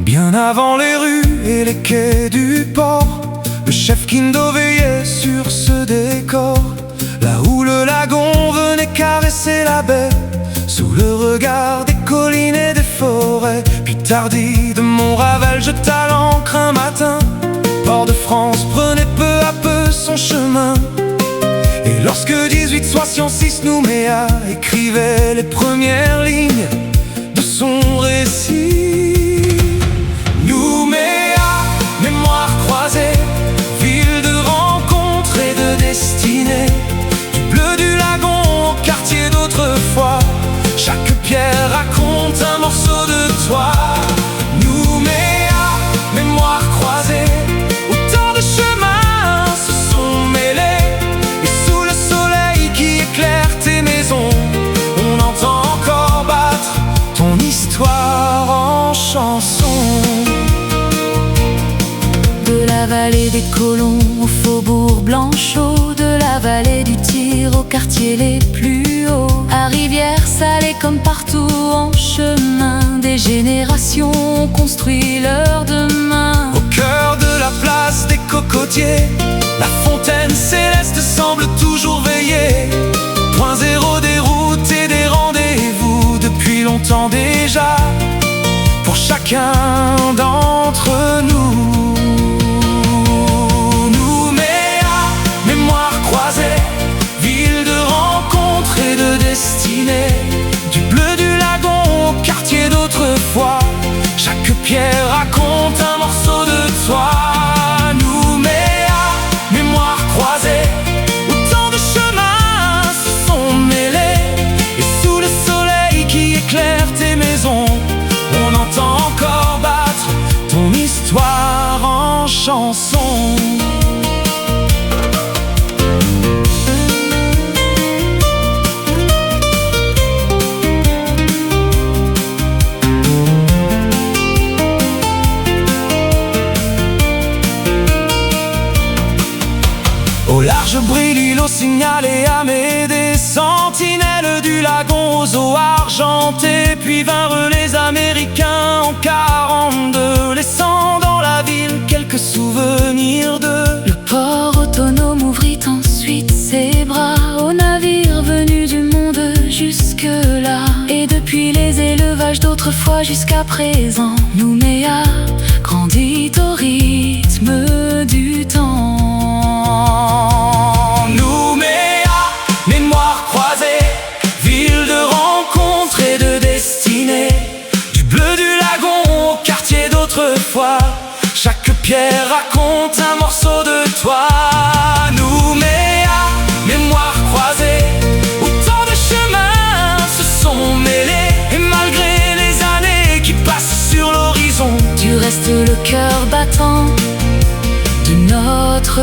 Bien avant les rues et les quais du port, le chef Kindo veillait sur ce décor. Là où le lagon venait caresser la baie, sous le regard des collines et des forêts. Puis Tardy de Montravel jeta l'ancre un matin. Port-de-France prenait peu à peu son chemin. Et lorsque 1866 Nouméa écrivait les premières lignes de son récit, Nouméa, mémoire croisée, ville de rencontres et de destinée, du bleu du lagon au quartier d'autrefois, chaque pierre raconte un morceau de toi. Nouméa, mémoire croisée, autant de chemins se sont mêlés, et sous le soleil qui éclaire tes maisons, on entend encore battre ton histoire en chanson. De la vallée des colons au faubourg Blanchot, de la vallée du Tir aux quartiers les plus hauts, à Rivière-Salée comme partout en chemin, des générations ont construit leur demain. Au cœur de la place des cocotiers, la fontaine céleste semble toujours veiller. Point zéro des routes et des rendez-vous depuis longtemps déjà, pour chacun d'entre nous. Ville de rencontres et de destinée, du bleu du lagon au quartier d'autrefois, chaque pierre raconte un morceau de toi. Nouméa, mémoire croisée, autant de chemins se sont mêlés, et sous le soleil qui éclaire tes maisons, on entend encore battre ton histoire en chanson. Au large brille l'îlot signalé à mes des sentinelles du lagon aux eaux argentées. Puis vinrent les Américains en 42, laissant dans la ville quelques souvenirs de... Le port autonome ouvrit ensuite ses bras aux navires venus du monde jusque-là. Et depuis les élevages d'autrefois jusqu'à présent, Nouméa grandit au rythme du temps. Nouméa, mémoire croisée, ville de rencontres et de destinée, du bleu du lagon au quartier d'autrefois, chaque pierre raconte un morceau de toi. Nouméa, mémoire croisée, autant de chemins se sont mêlés, et malgré les années qui passent sur l'horizon, tu restes le cœur battant de notre